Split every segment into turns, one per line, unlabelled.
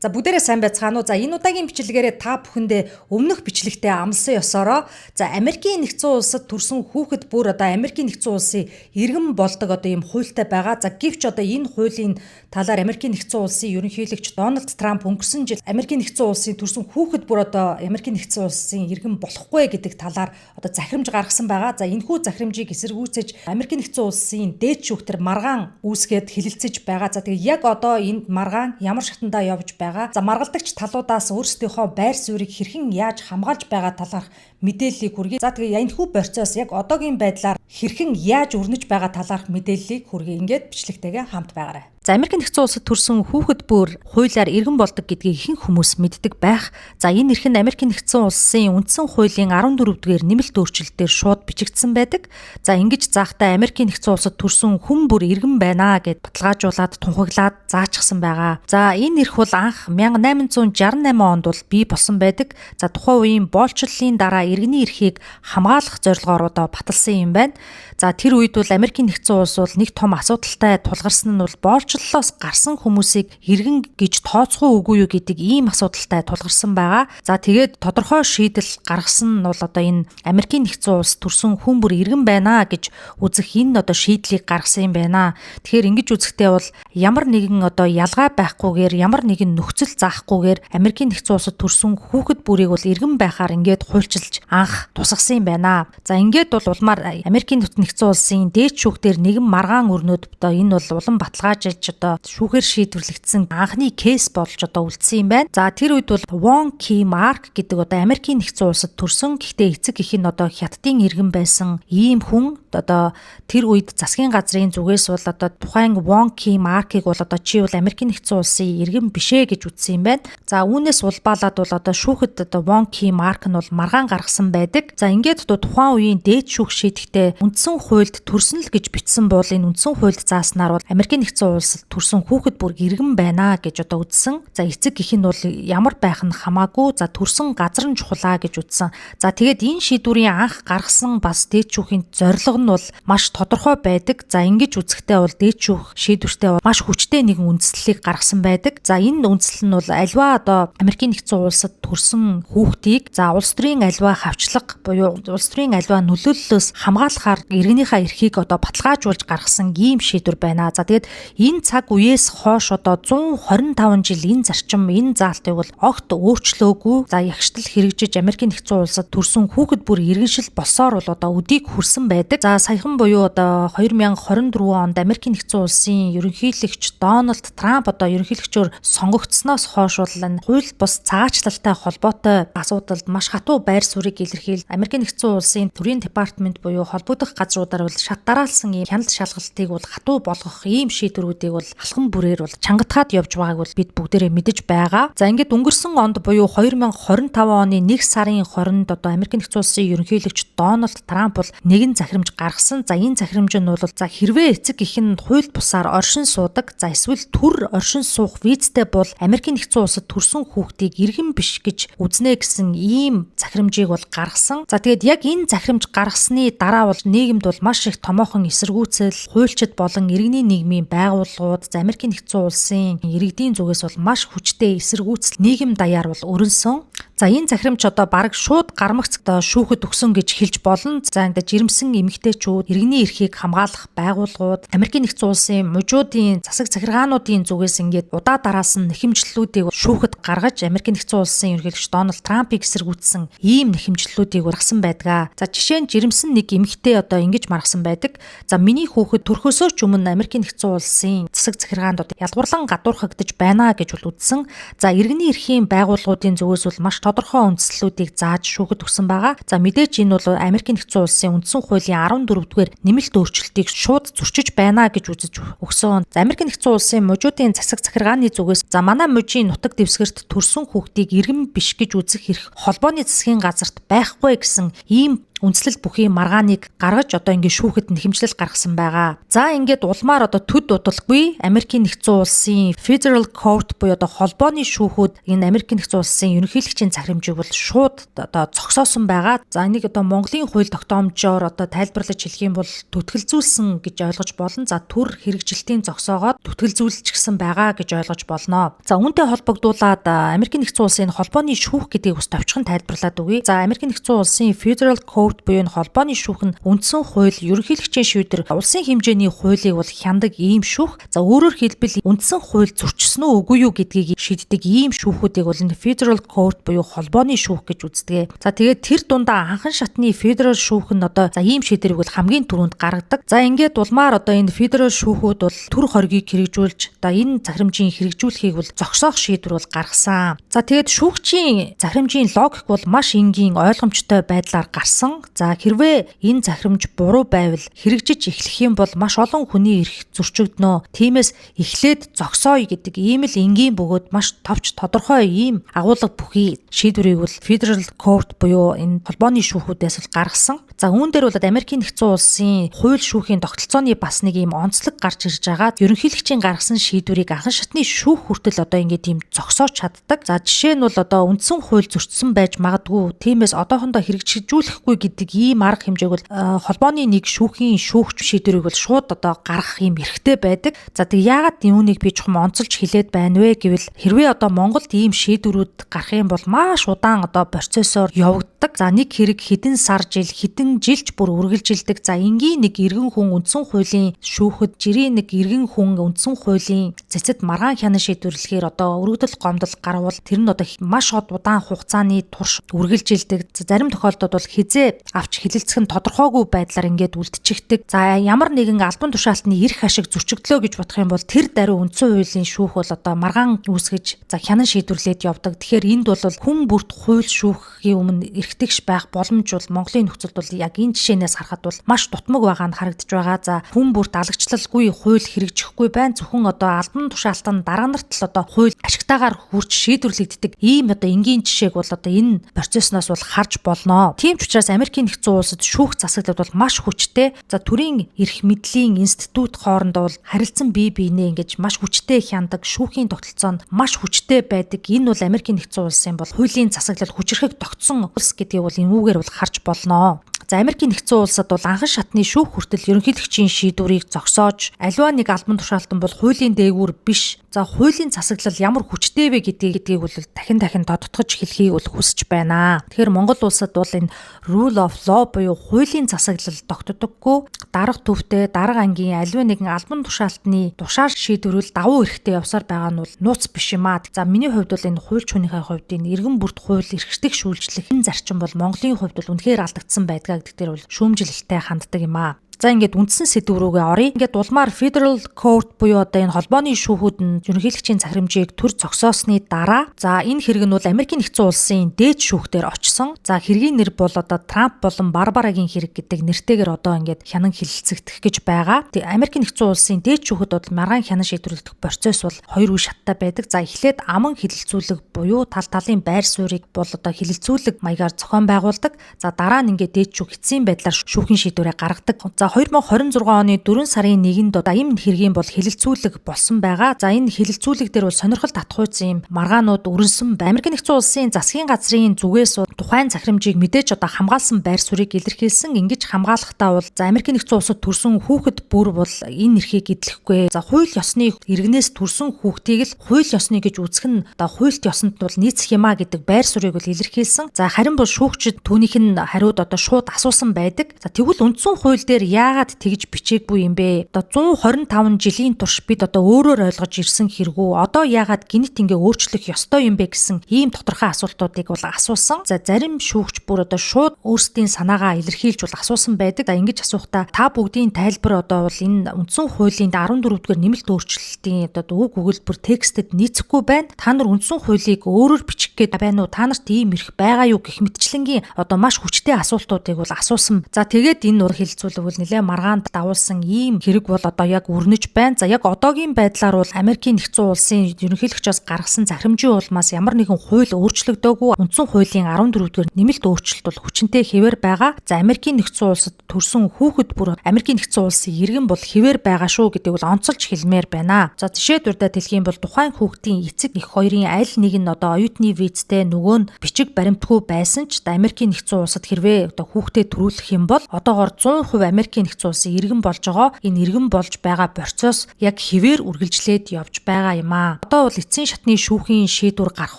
За бүгдээрээ сайн байцгаана уу. За энэ удаагийн бичлэгээрээ та бүхэндээ өмнөх бичлэгтээ амласан ёсороо за Америкийн нэгдсэн улсад төрсэн хүүхэд бүр одоо Америкийн нэгдсэн улсын иргэн болдог одоо ийм хуультай байгаа. За гэвч одоо энэ хуулийн талаар Америкийн нэгдсэн улсын ерөнхийлөгч Дональд Трамп өнгөрсөн жил Америкийн нэгдсэн улсын төрсэн хүүхэд бүр одоо Америкийн нэгдсэн улсын иргэн болохгүй гэдэг талаар одоо захирамж гаргасан байгаа. За энэхүү захирамжийг эсэргүүцэж Америкийн нэгдсэн улсын дээд шүүхтэр маргаан үүсгээд хэлэлцэж байгаа. За тэгээ яг одоо энд маргаан ямар шатандаа явж байгаа. За маргалдагч талуудаас өөрсдийнхөө байр суурийг хэрхэн яаж хамгаалж байгаа талаарх мэдээллийг хүргэе. За тэгээ энэхүү процесс яг одоогийн байдлаар хэрхэн яаж өрнөж байгаа талаарх мэдээллийг хүргэе. Ингээд бичлэгтэйгээ хамт байгаарай. За Америкийн нэгдсэн улсад төрсэн хүүхэд бүр хуулиар иргэн болдог гэдгийг ихэнх хүмүүс мэддэг байх. За энэ эрх нь Америкийн нэгдсэн улсын үндсэн хуулийн 14-р нэмэлт өөрчлөлтөөр шууд бичигдсэн байдаг. За ингэж заахтай Америкийн нэгдсэн улсад төрсэн хүн бүр иргэн байна гэд баталгаажуулаад тунхаглаад заачсан байгаа. За энэ эрх бол анх 1868 онд бол бий болсон байдаг. За тухайн үеийн боолчлолын дараа иргэний эрхийг хамгаалах зорилгоор одоо баталсан юм байна. За тэр үед бол Америкийн нэгдсэн улс бол нэг том асуудалтай тулгарсан нь бол боолчлолоос гарсан хүмүүсийг иргэн гэж тооцох үгүй юу гэдэг ийм асуудалтай тулгарсан байгаа. За тэгээд тодорхой шийдэл гаргасан нь бол одоо энэ Америкийн нэгдсэн улс төрсэн хүн бүр иргэн байна гэж үзэх энэ одоо шийдлийг гаргасан юм байна. Тэгэхээр ингэж үзэхдээ бол ямар нэгэн одоо ялгаа байхгүйгээр ямар нэгэн нөхцөл заахгүйгээр Америкийн нэгдсэн улсад төрсэн хүүхэд бүрийг бол иргэн байхаар ингээд хуульчилж анх тусгасан юм байна. За ингээд бол улмаар Америкийн нэгдсэн улсын дээд шүүхтэр нэгэн маргаан өрнөд одоо энэ бол улам баталгаажиж одоо шүүхээр шийдвэрлэгдсэн анхны кейс болж одоо үлдсэн юм байна. За тэр үед бол Wong Ki Mark гэдэг одоо Америкийн нэгдсэн улсад төрсэн гэхдээ эцэг эх нь одоо хятадын иргэн байсан ийм хүн одоо тэр үед засгийн газрын зүгээс бол одоо тухайн Wong Ki Mark-ыг бол одоо чи бол Америкийн нэгдсэн улсын иргэн бишээ гэж үзсэн юм байна. За үүнээс улбаалаад бол одоо шүүхэд одоо Wong Ki Mark нь бол маргаан гаргасан байдаг. За ингээд одоо тухайн үеийн дээд шүүх шийдэхдээ үндсэн хуульд төрсөн л гэж бичсэн бол энэ үндсэн хуульд зааснаар бол Америкийн нэгдсэн улсад төрсэн хүүхэд бүр иргэн байна гэж одоо үзсэн. За эцэг эх нь бол ямар байх нь хамаагүй за төрсэн газар нь чухлаа гэж үзсэн. За тэгээд энэ шийдвэрийн анх гаргасан бас дээд шүүхийн зорилго нь бол маш тодорхой байдаг. За ингэж үзэхдээ бол дээд шүүх шийдвэртээ маш хүчтэй нэгэн үндслэлийг гаргасан байдаг. За энэ үндслэл нь бол альва одоо Америкийн нэгдсэн улсад төрсэн хүүхдийг за улс төрийн альва хавчлага буюу улс төрийн альва нөлөөллөөс хамгаалахаар иргэнийхээ эрхийг одоо баталгаажуулж гаргасан ийм шийдвэр байна. За тэгээд энэ цаг үеэс хойш одоо 125 жил энэ зарчим энэ заалтыг бол огт өөрчлөөгүй. За ягштал хэрэгжиж Америкийн нэгдсэн улсад төрсэн хүүхэд бүр иргэншил болсоор бол одоо өдийг хүрсэн байдаг. За саяхан буюу одоо 2024 онд Америкийн нэгдсэн улсын ерөнхийлөгч Дональд Трамп одоо ерөнхийлөгчөөр сонгогдсноос хойш бол энэ хууль бус цаашлалтай холбоотой асуудалд маш хатуу байр суурийг илэрхийлж Америкийн нэгдсэн улсын төрийн департамент буюу холбогдох газруудаар бол шат дараалсан ийм хяналт шалгалтыг бол хатуу болгох ийм шийдвэрүүдийг бол алхам бүрээр бол чангатгаад явж байгааг бол бид бүгдээрээ мэдэж байгаа. За ингээд өнгөрсөн онд буюу 2025 оны 1 сарын 20-нд одоо Америкийн нэгдсэн улсын ерөнхийлөгч Дональд Трамп бол нэгэн захирамж гаргасан. За энэ захирамж нь бол за хэрвээ эцэг эх нь хууль бусаар оршин суудаг за эсвэл төр оршин суух визтэй бол Америкийн нэгдсэн улсад төрсэн хүүхдийг иргэн биш гэж үзнэ гэсэн ийм захирамжийг бол гаргасан. За тэгээд яг энэ захирамж гаргасны дараа бол нийгэмд бол маш их томоохон эсэргүүцэл, хуульчид болон иргэний нийгмийн байгууллагууд за Америкийн нэгдсэн улсын иргэдийн зүгээс бол маш хүчтэй эсэргүүцэл нийгэм даяар бол өрнсөн. За энэ захирамж одоо бараг шууд гармагц одоо шүүхэд өгсөн гэж хэлж болно. За ингээд жирэмсэн эмэгтэйчүүд иргэний эрхийг хамгаалах байгууллагууд Америкийн нэгдсэн улсын мужуудын засаг захиргаануудын зүгээс ингээд удаа дараасан нэхэмжлэлүүдийг шүүхэд гаргаж Америкийн нэгдсэн улсын ерөнхийлөгч Дональд Трампыг эсэргүүцсэн ийм нэхэмжлэлүүдийг гаргасан байдаг. За жишээ нь жирэмсэн нэг эмэгтэй одоо ингэж маргасан байдаг. За миний хүүхэд төрхөөсөө ч өмнө Америкийн нэгдсэн улсын засаг захиргаандууд ялгуурлан гадуурхагдж байна гэж бол үзсэн. За иргэний эрхийн байгууллагуудын зүгээс бол маш тодорхой үндслэлүүдийг зааж шүүхэд өгсөн байгаа. За мэдээж энэ бол Америкийн нэгдсэн улсын үндсэн хуулийн 14-р нэмэлт өөрчлөлтийг шууд зөрчиж байна гэж үзэж өгсөн. За Америкийн нэгдсэн улсын мужуудын засаг захиргааны зүгээс за манай мужийн нутаг дэвсгэрт төрсэн хүүхдийг иргэн биш гэж үзэх эрх холбооны засгийн газарт байхгүй гэсэн ийм үндслэл бүхий маргааныг гаргаж одоо ингээд шүүхэд нэхэмжлэл гаргасан байгаа. За ингээд улмаар одоо төд удалгүй Америкийн нэгдсэн улсын Federal Court буюу одоо холбооны шүүхүүд энэ Америкийн нэгдсэн улсын ерөнхийлөгчийн захирамжийг бол шууд одоо зогсоосон байгаа. За энийг одоо Монголын хууль тогтоомжоор одоо тайлбарлаж хэлэх юм бол түтгэлзүүлсэн гэж ойлгож болно. За төр хэрэгжилтийн зогсоогоод түтгэлзүүлчихсэн байгаа гэж ойлгож болно. За үүнтэй холбогдуулаад Америкийн нэгдсэн улсын холбооны шүүх гэдгийг бас товчхон тайлбарлаад өгье. За Америкийн нэгдсэн улсын Federal Court буюу холбооны шүүх нь үндсэн хууль, ерөнхийлөгчийн шийдвэр, улсын хэмжээний хуулийг бол хяндаг ийм шүүх. За өөрөөр хэлбэл үндсэн хууль зөрчсөн үү үгүй юу гэдгийг шийддэг ийм шүүхүүдийг бол энэ Federal Court буюу холбооны шүүх гэж үздэг. За тэгээд тэр дундаа анхан шатны Federal шүүх нь одоо за ийм шийдвэрийг бол хамгийн түрүүнд гаргадаг. За ингээд улмаар одоо энэ Federal шүүхүүд бол төр хоргийг хэрэгжүүлж одоо энэ захирамжийн хэрэгжүүлэхийг бол зогсоох шийдвэр бол гаргасан. За тэгээд шүүгчийн захирамжийн логик бол маш энгийн ойлгомжтой байдлаар гарсан. За хэрвээ энэ захирамж буруу байвал хэрэгжиж эхлэх юм бол маш олон хүний эрх зөрчигдөнө. Тиймээс эхлээд зогсооё гэдэг ийм л энгийн бөгөөд маш товч тодорхой ийм агуулга бүхий шийдвэрийг бол Federal Court буюу энэ холбооны шүүхүүдээс л гаргасан. За үүн дээр бол Америкийн нэгдсэн улсын хууль шүүхийн тогтолцооны бас нэг ийм онцлог гарч ирж байгаа. Ерөнхийлөгчийн гаргасан шийдвэрийг анхан шатны шүүх хүртэл одоо ингээд ийм зогсоож чаддаг. За жишээ нь бол одоо үндсэн хууль зөрчсөн байж магадгүй. Тиймээс одоохондоо хэрэгжүүлэхгүй гэдэг ийм арга хэмжээг бол холбооны нэг шүүхийн шүүгч шийдвэрийг бол шууд одоо гаргах ийм эрхтэй байдаг. За тэг яагаад юуныг би чухам онцолж хэлээд байна вэ гэвэл хэрвээ одоо Монголд ийм шийдвэрүүд гарах юм бол маш удаан одоо процессор явагддаг. За нэг хэрэг хэдэн сар жил хэдэн жилч бүр үргэлжилдэг. За энгийн нэг иргэн хүн үндсэн хуулийн шүүхэд жирийн нэг иргэн хүн үндсэн хуулийн цэцэд маргаан хянан шийдвэрлэхээр одоо өргөдөл гомдол гарвал тэр нь одоо маш удаан хугацааны турш үргэлжилдэг. Зарим тохиолдолд бол хизээ авч хилэлцэх нь тодорхойгүй байдлаар ингээд үлдчихдэг. За ямар нэгэн албан тушаалтны эрх ашиг зөрчигдлөө гэж бодох юм бол тэр даруй үндсэн хуулийн шүүх бол одоо маргаан үүсгэж за хянан шийдвэрлээд явдаг. Тэгэхээр энд бол хүн бүрт хууль шүүхийн өмнө эрхтэгш байх боломж бол Монголын нөхцөлд бол яг энэ жишээнээс харахад бол маш дутмаг байгаа нь харагдаж байгаа. За хүн бүрт алагчлалгүй хууль хэрэгжихгүй байна. Зөвхөн одоо албан тушаалтан дараа нарт л одоо хууль ашигтайгаар хүрч шийдвэрлэгддэг ийм одоо энгийн жишээг бол одоо энэ процессноос бол харж болно. Тийм ч учраас Америкийн нэгдсэн улсад шүүх засаглал бол маш хүчтэй. За төрийн эрх мэдлийн институт хоорондоо бол харилцан бие биенээ ингэж маш хүчтэй хяндаг. Шүүхийн тогтолцоо нь маш хүчтэй байдаг. Энэ бол Америкийн нэгдсэн улсын бол хуулийн засаглал хүчрэхэг тогтсон улс гэдгийг бол энүүгээр бол харж болно. За Америкийн нэгдсэн улсад бол анхан шатны шүүх хүртэл ерөнхийлөгчийн шийдвэрийг зогсоож аливаа нэг албан тушаалтан бол хуулийн дээгүүр биш. За хуулийн засаглал ямар хүчтэй вэ гэдгийг бол дахин тодтогч хэлхийг бол хүсэж байна. Тэгэхээр Монгол улсад бол энэ rule of law буюу хуулийн засаглал тогтдоггүй. Дарга төвтэй дарга ангийн аливаа нэгэн албан тушаалтны тушаар шийдвэрүүл давуу эрхтэй явсаар байгаа нь бол нууц биш юм аа. За миний хувьд бол энэ хууль чуунийхээ хувьд энэ иргэн бүрт хууль эрхтэг шүүлжлэх энэ зарчим бол Монголын хувьд бол үнэхээр алдагдсан байдаг гэдэг дээр бол шүүмжлэлтэй ханддаг юм аа. За ингээд үндсэн сэдв рүүгээ оръё. Ингээд улмаар Federal Court буюу одоо энэ холбооны шүүхүүд нь ерөнхийлөгчийн захирамжийг төр зогсоосны дараа за энэ хэрэг нь бол Америкийн нэгдсэн улсын дээд шүүхтээр очсон. За хэргийн нэр бол одоо Трамп болон Барбарагийн хэрэг гэдэг нэртэйгээр одоо ингээд хянан хилэлцэгдэх гэж байгаа. Тэг Америкийн нэгдсэн улсын дээд шүүхэд бол маргаан хянан шийдвэрлэх процесс бол хоёр үе шаттай байдаг. За эхлээд аман хилэлцүүлэг буюу тал талын байр суурийг бол одоо хилэлцүүлэг маягаар зохион байгуулдаг. За дараа нь ингээд дээд шүүх эцсийн байдлаар шүүхийн шийдвэрээ гаргадаг. За 2026 оны 4 сарын 1-нд одоо энэ хэргийн бол хилэлцүүлэг болсон байгаа. За энэ хилэлцүүлэг дээр бол сонирхол татхуйцсан юм маргаанууд өрнсөн. Америкийн нэгдсэн улсын засгийн газрын зүгээс тухайн захирамжийг мэдээж одоо хамгаалсан байр суурийг илэрхийлсэн. Ингэж хамгаалахдаа бол за Америкийн нэгдсэн улсад төрсэн хүүхэд бүр бол энэ эрхийг эдлэхгүй. За хууль ёсны иргэнээс төрсэн хүүхдийг л хууль ёсны гэж үзэх нь одоо хуульт ёсонд бол нийцэх юмаа гэдэг байр суурийг бол илэрхийлсэн. За харин бол шүүгчид түүнийх нь хариуд одоо шууд асуусан байдаг. За тэгвэл үндсэн хууль дээр яагаад тэгж бичээгүй юм бэ? Одоо 125 жилийн турш бид одоо өөрөөр ойлгож ирсэн хэрэгүү одоо яагаад гинт ингээ өөрчлөх ёстой юм бэ гэсэн ийм тодорхой асуултуудыг бол асуусан. За зарим шүүгч бүр одоо шууд өөрсдийн санаагаа илэрхийлж бол асуусан байдаг. За ингэж асуухтаа та бүгдийн тайлбар одоо бол энэ үндсэн хуулийн 14-р нэмэлт өөрчлөлтийн одоо үг өгүүлбэр текстэд нийцэхгүй байна. Та нар үндсэн хуулийг өөрөөр бичих гээд байна уу? Та нарт ийм эрх байгаа юу гэх мэтчлэнгийн одоо маш хүчтэй асуултуудыг бол асуусан. За тэгээд энэ нур хилцүүлэг бол нэлээд маргаанд дагуулсан ийм хэрэг бол одоо яг өрнөж байна. За яг одоогийн байдлаар бол Америкийн нэгдсэн улсын ерөнхийлөгчөөс гаргасан захирамжийн улмаас ямар нэгэн хууль өөрчлөгдөөгүй. Үндсэн хуулийн 14-р нэмэлт өөрчлөлт бол хүчинтэй хэвээр байгаа. За Америкийн нэгдсэн улсад төрсэн хүүхэд бүр Америкийн нэгдсэн улсын иргэн бол хэвээр байгаа шүү гэдэг бол онцолж хэлмээр байна. За жишээлбэл хэлэх юм бол тухайн хүүхдийн эцэг эх хоёрын аль нэг нь одоо оюутны визтэй, нөгөө нь бичиг баримтгүй байсан ч Америкийн нэгдсэн улсад хэрвээ одоо хүүхдээ төрүүлэх юм бол одоогоор 100% Америкийн нэгдсэн улсын иргэн болж байгаа. Энэ иргэн болж байгаа процесс яг хэвээр үргэлжлээд явж байгаа юм аа. Одоо бол эцсийн шатны шүүхийн шийдвэр гарах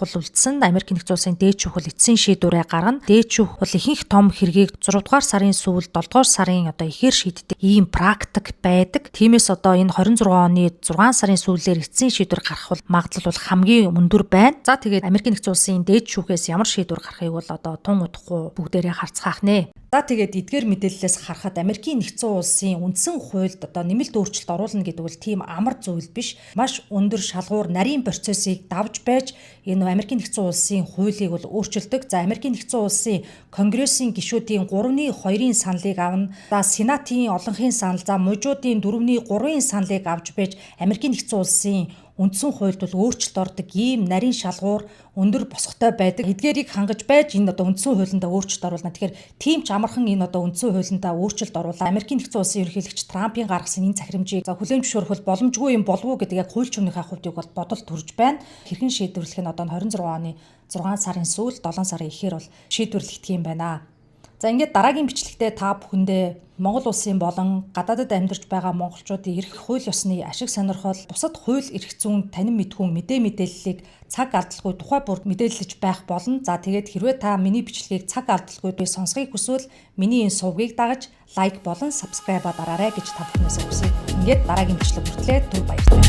бол үлдсэн. Америкийн нэгдсэн улсын дээд шүүх бол эцсийн шийдвэрээ гаргана. Дээд шүүх бол ихэнх том хэргийг 6 дугаар сарын сүүлд 7 дугаар сарын одоо ихээр шийддэг ийм практик байдаг. Тиймээс одоо энэ 26 оны 6 сарын сүүлээр эцсийн шийдвэр гарах бол магадлал бол хамгийн өндөр байна. За тэгээд Америкийн нэгдсэн улсын дээд шүүхээс ямар шийдвэр гарахыг бол одоо тун удахгүй бүгдээрээ харцгаах нэ. За тэгээд эдгээр мэдээллээс харахад Америкийн нэгдсэн улсын үндсэн хуульд одоо нэмэлт өөрчлөлт оруулна гэдэг бол тийм амар зүйл биш. Маш өндөр шалгуур нарийн процессыг давж байж энэ Америкийн нэгдсэн улсын хуулийг бол өөрчилдөг. За Америкийн нэгдсэн улсын Конгрессийн гишүүдийн 3-ны 2-ын саналыг авна. За Сенатын олонхын санал, за мужуудын 4-ний 3-ын саналыг авч байж Америкийн нэгдсэн улсын үндсэн хуульд бол өөрчлөлт ордог ийм нарийн шалгуур өндөр босготой байдаг. Эдгээрийг хангаж байж энэ одоо үндсэн хуулиндаа өөрчлөлт оруулна. Тэгэхээр тийм ч амархан энэ одоо үндсэн хуулиндаа өөрчлөлт оруулаа. Америкийн нэгдсэн улсын ерөнхийлөгч Трампын гаргасан энэ захирамжийг за хүлээн зөвшөөрөх бол боломжгүй юм болов уу гэдэг яг хууль чумныхаа хувьдыг бол бодол төрж байна. Хэрхэн шийдвэрлэх нь одоо 26 оны 6 сарын сүүл 7 сарын ихээр бол шийдвэрлэгдэх юм байна. За ингээд дараагийн бичлэгтээ та бүхэндээ Монгол улсын болон гадаадад амьдарч байгаа монголчуудын эрх хууль ёсны ашиг сонирхол, бусад хууль эрх зүйн танин мэдхүүн мэдээллийг цаг алдалгүй тухай бүр мэдээлж байх болно. За тэгээд хэрвээ та миний бичлэгийг цаг алдалгүй сонсхийг хүсвэл миний энэ сувгийг дагаж лайк болон subscribe дараарай гэж та бүхнээс хүсье. Ингээд дараагийн бичлэг хүртлээр түр баярлалаа.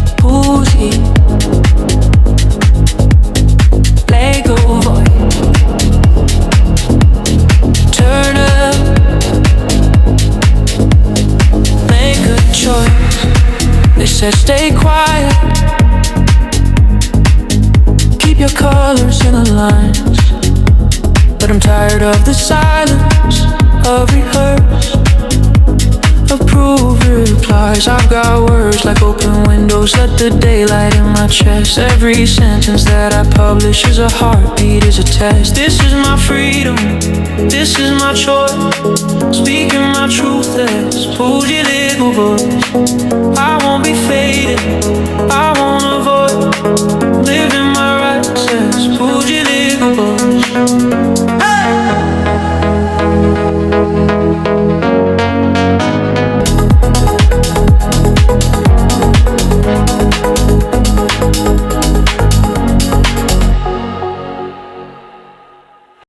Turn up, make a choice. They said stay quiet, keep your colors in the lines. But I'm tired of the silence, of rehearse, approve replies. I've got words like open windows, let the daylight in my chest. Every sentence that I publish is a heartbeat, is a test. This is my freedom, this is my choice. Speaking my truth as Pooja little voice. I won't be faded,